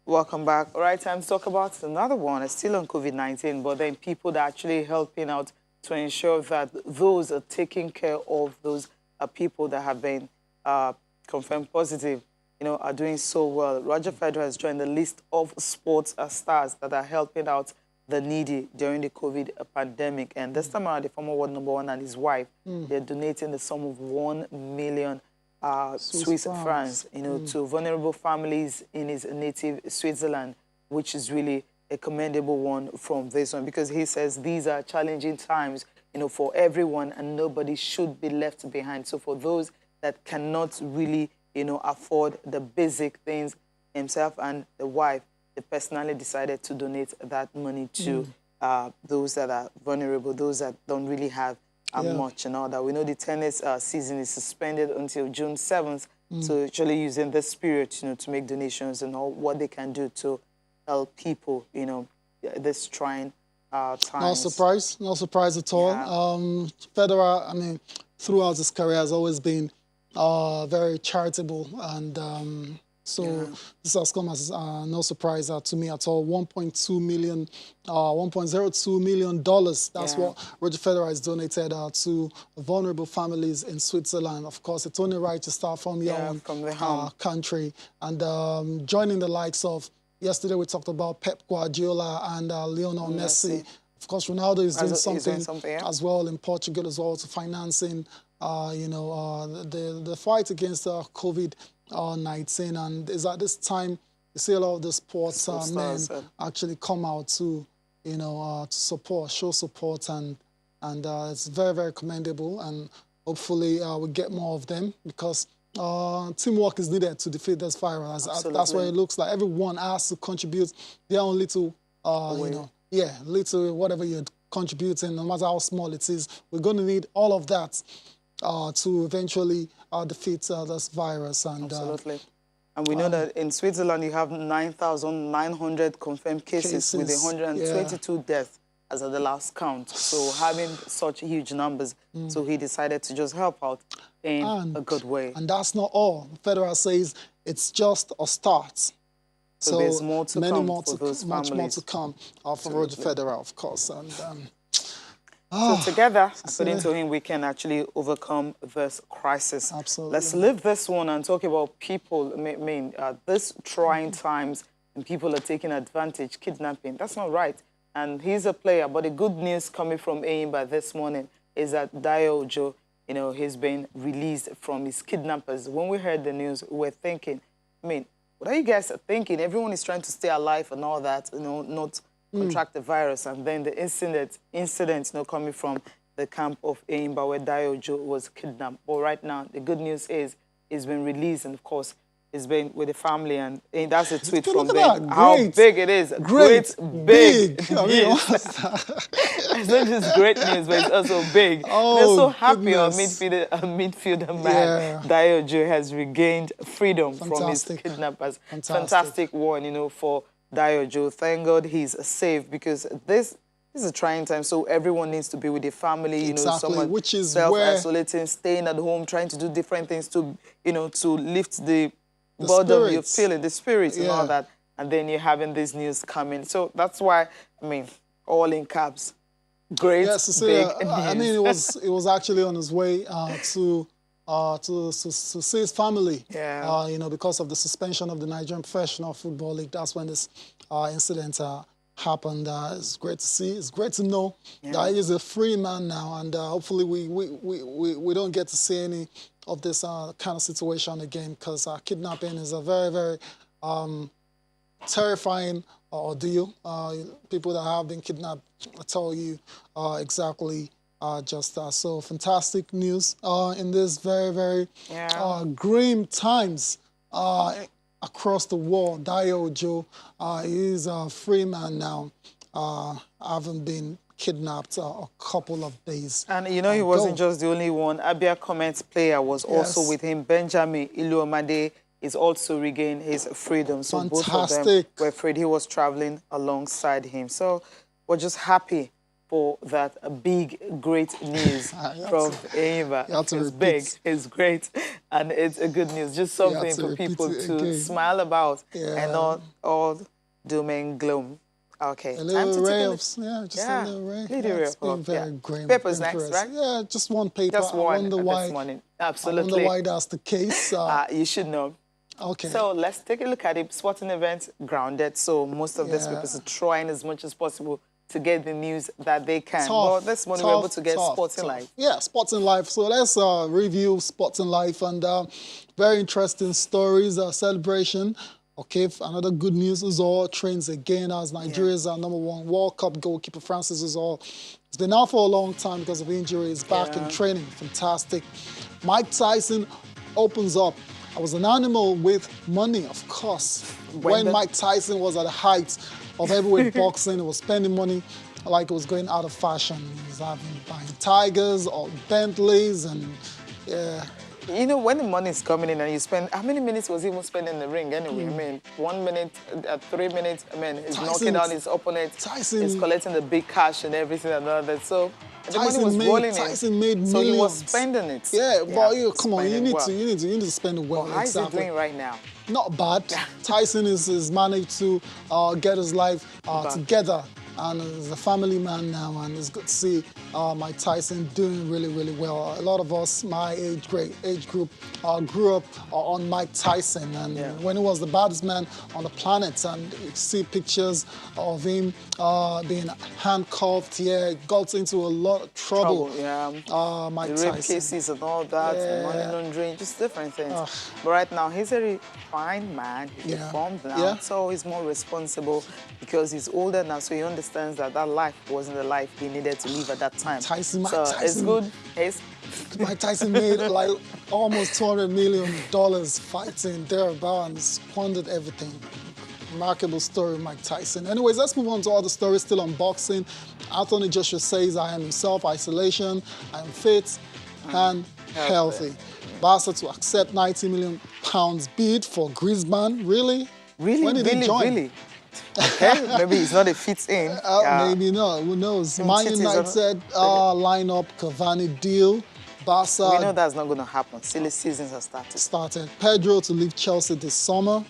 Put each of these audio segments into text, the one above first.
Welcome back. All right, time to talk about another one. It's still on COVID-19, but then people that are actually helping out to ensure that those are taking care of those people that have been confirmed positive, are doing so well. Roger Federer has joined the list of sports stars that are helping out the needy during the COVID pandemic. And this time around, the former world number one and his wife, they're donating the sum of 1 million Swiss francs, to vulnerable families in his native Switzerland, which is really a commendable one from this one, because he says these are challenging times, for everyone, and nobody should be left behind. So for those that cannot really, afford the basic things, himself and the wife, they personally decided to donate that money to those that are vulnerable, those that don't really have much and all that. We know the tennis season is suspended until June 7th, so actually using this period, to make donations and all what they can do to help people, this trying times. No surprise at all. Yeah. Federer, I mean, throughout his career has always been very charitable, and so this has come as no surprise to me at all. $1.02 million. That's what Roger Federer has donated to vulnerable families in Switzerland. Of course, it's only right to start from your own country. And joining the likes of, yesterday we talked about Pep Guardiola and Lionel Messi. Of course, Ronaldo is doing something as well in Portugal as well, to financing, the fight against COVID-19, and is at this time you see a lot of the sports men actually come out to, to support, show support, and it's very, very commendable, and hopefully we get more of them, because teamwork is needed to defeat this virus. That's what it looks like. Everyone has to contribute their own little, little whatever you're contributing, no matter how small it is. We're going to need all of that to eventually defeat this virus. And, absolutely. And we know that in Switzerland you have 9,900 confirmed cases with 122 deaths as of the last count. So having such huge numbers, so he decided to just help out in a good way. And that's not all. Federer says it's just a start. So there's more to come for those families. Much more to come for Roger Federer, of course. And so together, according to him, we can actually overcome this crisis. Absolutely. Let's leave this one and talk about people. I mean, this trying times, and people are taking advantage, kidnapping. That's not right. And he's a player. But the good news coming from Enyimba this morning is that Dayo, he's been released from his kidnappers. When we heard the news, we were thinking, what are you guys thinking? Everyone is trying to stay alive and all that, not contract the virus. And then the incident, coming from the camp of Enyimba where Dayo was kidnapped. But right now, the good news is he's been released, and of course, he's been with the family, and that's a tweet from them. How big it is. Great, big. I mean, it's not just great news, but it's also big. Oh, we're so happy our midfielder man, Dayo, has regained freedom from his kidnappers. Fantastic one, for Dayo. Thank God he's safe, because this is a trying time, so everyone needs to be with their family, someone which is self-isolating, staying at home, trying to do different things to, to lift the burden you're feeling, the spirit and all that. And then you're having this news coming. So that's why, all in caps. Great, big news. I mean, it was actually on his way to see his family. Because of the suspension of the Nigerian Professional Football League. That's when this incident happened. It's great to see. It's great to know that he is a free man now, and hopefully we don't get to see any of this kind of situation again, because kidnapping is a very, very terrifying ordeal. People that have been kidnapped tell you exactly just that. So fantastic news in this very, very grim times across the world. Dayo is a free man now, having been kidnapped a couple of days And he wasn't just the only one. Abia Comets player was also with him. Benjamin Iluomade is also regained his freedom. So both of them were afraid. He was traveling alongside him. So we're just happy for that big, great news from Enyimba. It's big, it's great, and it's a good news. Just something for people to smile about and not all doom and gloom. Okay, a little ray of, just a little ray. It's been very grim. Papers next, right? Yeah, just one paper. Just one I wonder why. this morning. Absolutely. I wonder why that's the case. You should know. Okay. So let's take a look at it. Sporting events grounded. So most of these people are trying as much as possible to get the news that they can. Well, this morning we're able to get Sporting Life. Yeah, Sporting Life. So let's review Sporting Life and very interesting stories, celebration. Okay, another good news is all trains again as Nigeria's #1 World Cup goalkeeper Francis is all. It's been out for a long time because of injuries. Back in training, fantastic. Mike Tyson opens up. I was an animal with money, of course. When Mike Tyson was at the height of heavyweight boxing, he was spending money like it was going out of fashion. He was buying Tigers or Bentleys and You know, when the money is coming in and you spend, how many minutes was he even spending in the ring anyway? I mean, 1 minute, 3 minutes, I mean, he's knocking down his opponent. He's collecting the big cash and everything and all that. So the money was rolling in. Tyson made millions. So he was spending it. Yeah, but come on, you need to spend it well. How is he doing right now? Not bad. Tyson is managed to get his life together. And he's a family man now, and it's good to see Mike Tyson doing really, really well. A lot of us, my age group, grew up on Mike Tyson, and when he was the baddest man on the planet, and you see pictures of him being handcuffed, got into a lot of trouble. Mike the rape Tyson. cases and all that, money laundering, just different things. But right now, he's a refined man, he's reformed now, so he's more responsible because he's older now, so he understands that life wasn't the life he needed to live at that time. Tyson, it's good. Mike Tyson made like almost $200 million fighting thereabout and squandered everything. Remarkable story, Mike Tyson. Anyways, let's move on to other stories still on boxing. Anthony Joshua says, I am in self-isolation, I am fit and healthy. Barca to accept £90 million bid for Griezmann. Really? Really? When did he join? Really? Okay, maybe he's not a fit in. Maybe not. Who knows? Man United line up Cavani deal. Barca. We know that's not going to happen. Silly seasons have started. Pedro to leave Chelsea this summer.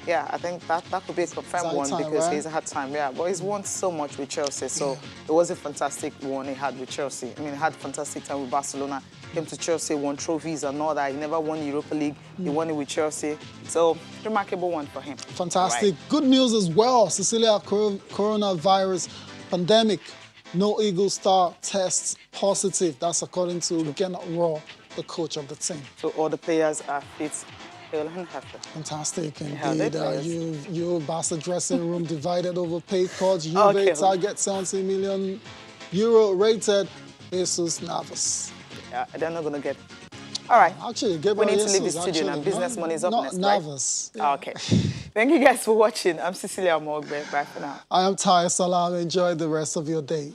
Yeah, I think that could be a confirmed one because he's had time. Yeah, but he's won so much with Chelsea, so it was a fantastic one he had with Chelsea. I mean, he had a fantastic time with Barcelona. Came to Chelsea, won trophies and all that. He never won Europa League. He won it with Chelsea. So, remarkable one for him. Fantastic. Good news as well. Cecilia, coronavirus pandemic. No Eagle star tests positive. That's according to Gennett Raw, the coach of the team. So all the players are fit. Fantastic indeed. You Barca dressing room divided over pay cuts. Juve target €70 million rated. Jesus Navas. Yeah, they're not going to get. All right. Actually, we need to leave the studio now. Business money is up next, Navas. Right? Yeah. Okay. Thank you guys for watching. I'm Cecilia Mogbe. Bye for now. I am Tyson. Enjoy the rest of your day.